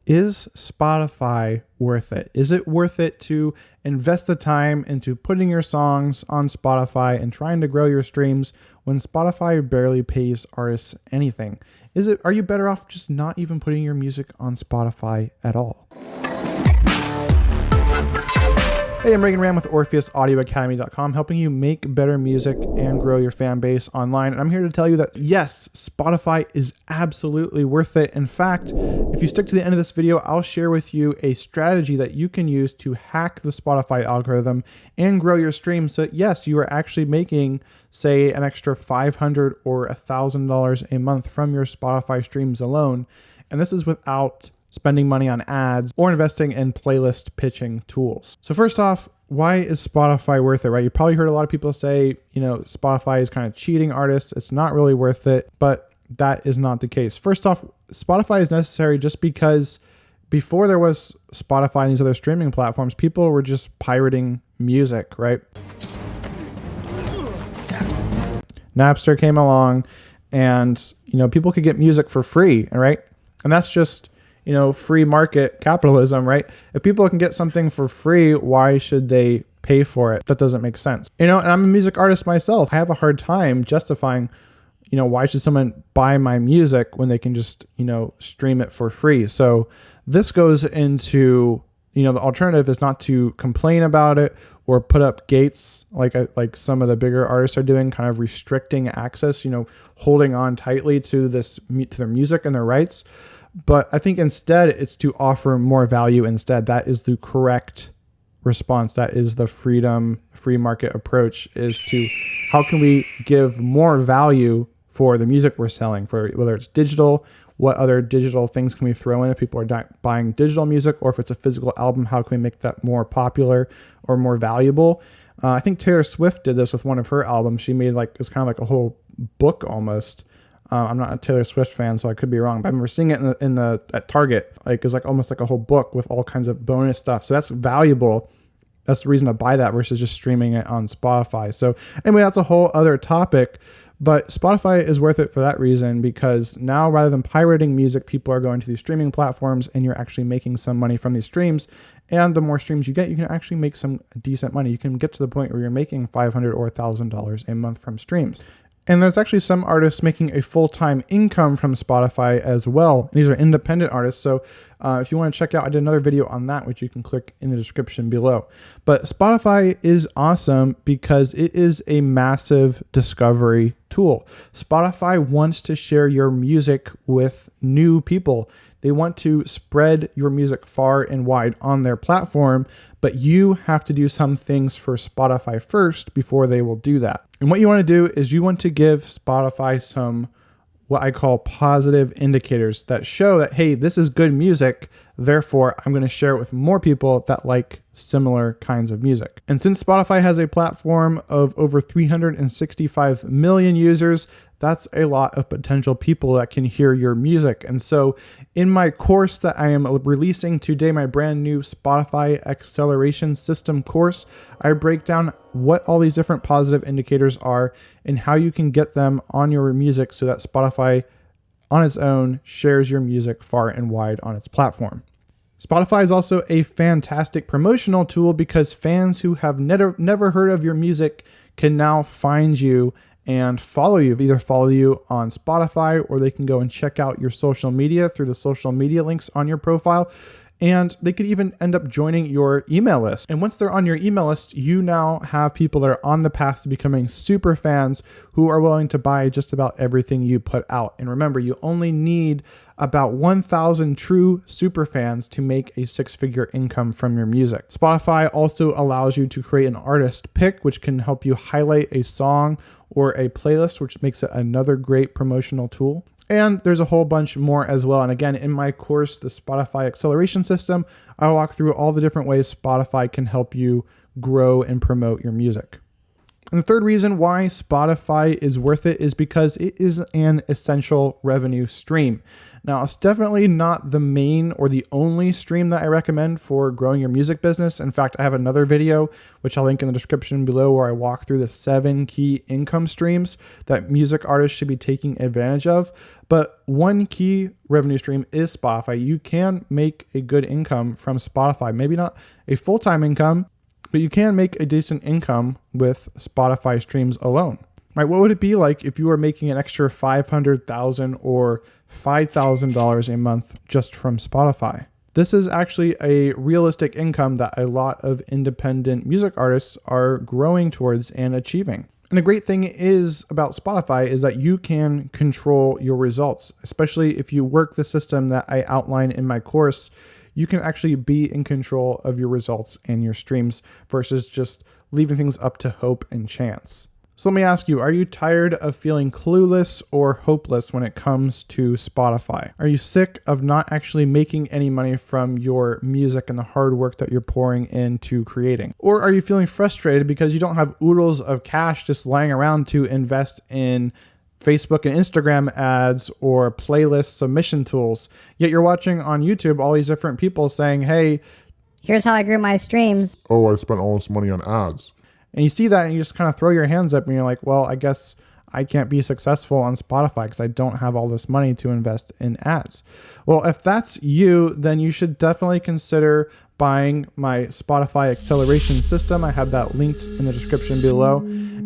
Is Spotify worth it? Is it worth it to invest the time into putting your songs on Spotify and trying to grow your streams when Spotify barely pays artists anything? Are you better off just not even putting your music on Spotify at all? Hey, I'm Reagan Ram with OrpheusAudioAcademy.com, helping you make better music and grow your fan base online. And I'm here to tell you that yes, Spotify is absolutely worth it. In fact, if you stick to the end of this video, I'll share with you a strategy that you can use to hack the Spotify algorithm and grow your streams. So yes, you are actually making, say, an extra $500 or $1,000 a month from your Spotify streams alone. And this is without spending money on ads or investing in playlist pitching tools. So first off, why is Spotify worth it, right? You probably heard a lot of people say, Spotify is kind of cheating artists. It's not really worth it, but that is not the case. First off, Spotify is necessary just because before there was Spotify and these other streaming platforms, people were just pirating music, right? Napster came along and, people could get music for free, right? And that's just free market capitalism, right? If people can get something for free, why should they pay for it? That doesn't make sense. And I'm a music artist myself. I have a hard time justifying, why should someone buy my music when they can just, stream it for free? So this goes into, the alternative is not to complain about it or put up gates like some of the bigger artists are doing, kind of restricting access, holding on tightly to their music and their rights. But I think instead it's to offer more value instead. That is the correct response. That is the free market approach, is to how can we give more value for the music we're selling, for whether it's digital, what other digital things can we throw in if people are buying digital music, or if it's a physical album, how can we make that more popular or more valuable? I think Taylor Swift did this with one of her albums. She made it's kind of like a whole book almost. I'm not a Taylor Swift fan, so I could be wrong, but I remember seeing it at Target. It was almost like a whole book with all kinds of bonus stuff. So that's valuable. That's the reason to buy that versus just streaming it on Spotify. So anyway, that's a whole other topic, but Spotify is worth it for that reason, because now rather than pirating music, people are going to these streaming platforms and you're actually making some money from these streams. And the more streams you get, you can actually make some decent money. You can get to the point where you're making $500 or $1,000 a month from streams. And there's actually some artists making a full-time income from Spotify as well. These are independent artists. So if you want to check out, I did another video on that, which you can click in the description below. But Spotify is awesome because it is a massive discovery tool. Spotify wants to share your music with new people. They want to spread your music far and wide on their platform, but you have to do some things for Spotify first before they will do that. And what you want to do is you want to give Spotify some what I call positive indicators that show that, hey, this is good music. Therefore, I'm going to share it with more people that like similar kinds of music. And since Spotify has a platform of over 365 million users, that's a lot of potential people that can hear your music. And so in my course that I am releasing today, my brand new Spotify Acceleration System course, I break down what all these different positive indicators are and how you can get them on your music so that Spotify on its own shares your music far and wide on its platform. Spotify is also a fantastic promotional tool because fans who have never heard of your music can now find you and follow you. Either follow you on Spotify, or they can go and check out your social media through the social media links on your profile. And they could even end up joining your email list. And once they're on your email list, you now have people that are on the path to becoming super fans who are willing to buy just about everything you put out. And remember, you only need about 1,000 true super fans to make a six-figure income from your music. Spotify also allows you to create an artist pick, which can help you highlight a song or a playlist, which makes it another great promotional tool. And there's a whole bunch more as well. And again, in my course, the Spotify Acceleration System, I walk through all the different ways Spotify can help you grow and promote your music. And the third reason why Spotify is worth it is because it is an essential revenue stream. Now, it's definitely not the main or the only stream that I recommend for growing your music business. In fact, I have another video, which I'll link in the description below, where I walk through the 7 key income streams that music artists should be taking advantage of. But one key revenue stream is Spotify. You can make a good income from Spotify. Maybe not a full-time income, but you can make a decent income with Spotify streams alone. Right? What would it be like if you were making an extra $500,000 or $5,000 a month just from Spotify? This is actually a realistic income that a lot of independent music artists are growing towards and achieving. And the great thing is about Spotify is that you can control your results, especially if you work the system that I outline in my course. You can actually be in control of your results and your streams versus just leaving things up to hope and chance. So let me ask you, are you tired of feeling clueless or hopeless when it comes to Spotify? Are you sick of not actually making any money from your music and the hard work that you're pouring into creating? Or are you feeling frustrated because you don't have oodles of cash just lying around to invest in Facebook and Instagram ads or playlist submission tools, yet you're watching on YouTube all these different people saying, hey, here's how I grew my streams. Oh, I spent all this money on ads. And you see that and you just kind of throw your hands up and you're like, well, I guess I can't be successful on Spotify because I don't have all this money to invest in ads. Well, if that's you, then you should definitely consider buying my Spotify acceleration system. I have that linked in the description below.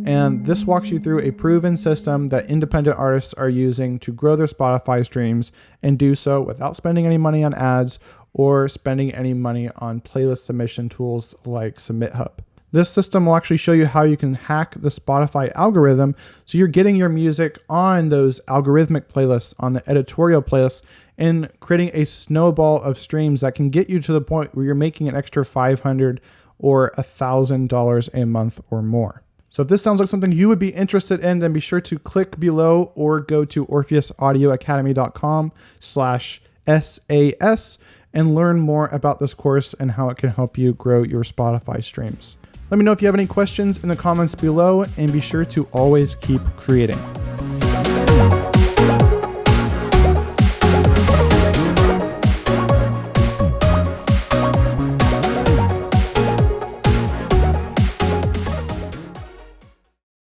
And this walks you through a proven system that independent artists are using to grow their Spotify streams and do so without spending any money on ads or spending any money on playlist submission tools like SubmitHub. This system will actually show you how you can hack the Spotify algorithm so you're getting your music on those algorithmic playlists, on the editorial playlists, and creating a snowball of streams that can get you to the point where you're making an extra $500 or $1,000 a month or more. So if this sounds like something you would be interested in, then be sure to click below or go to orpheusaudioacademy.com/SAS and learn more about this course and how it can help you grow your Spotify streams. Let me know if you have any questions in the comments below, and be sure to always keep creating.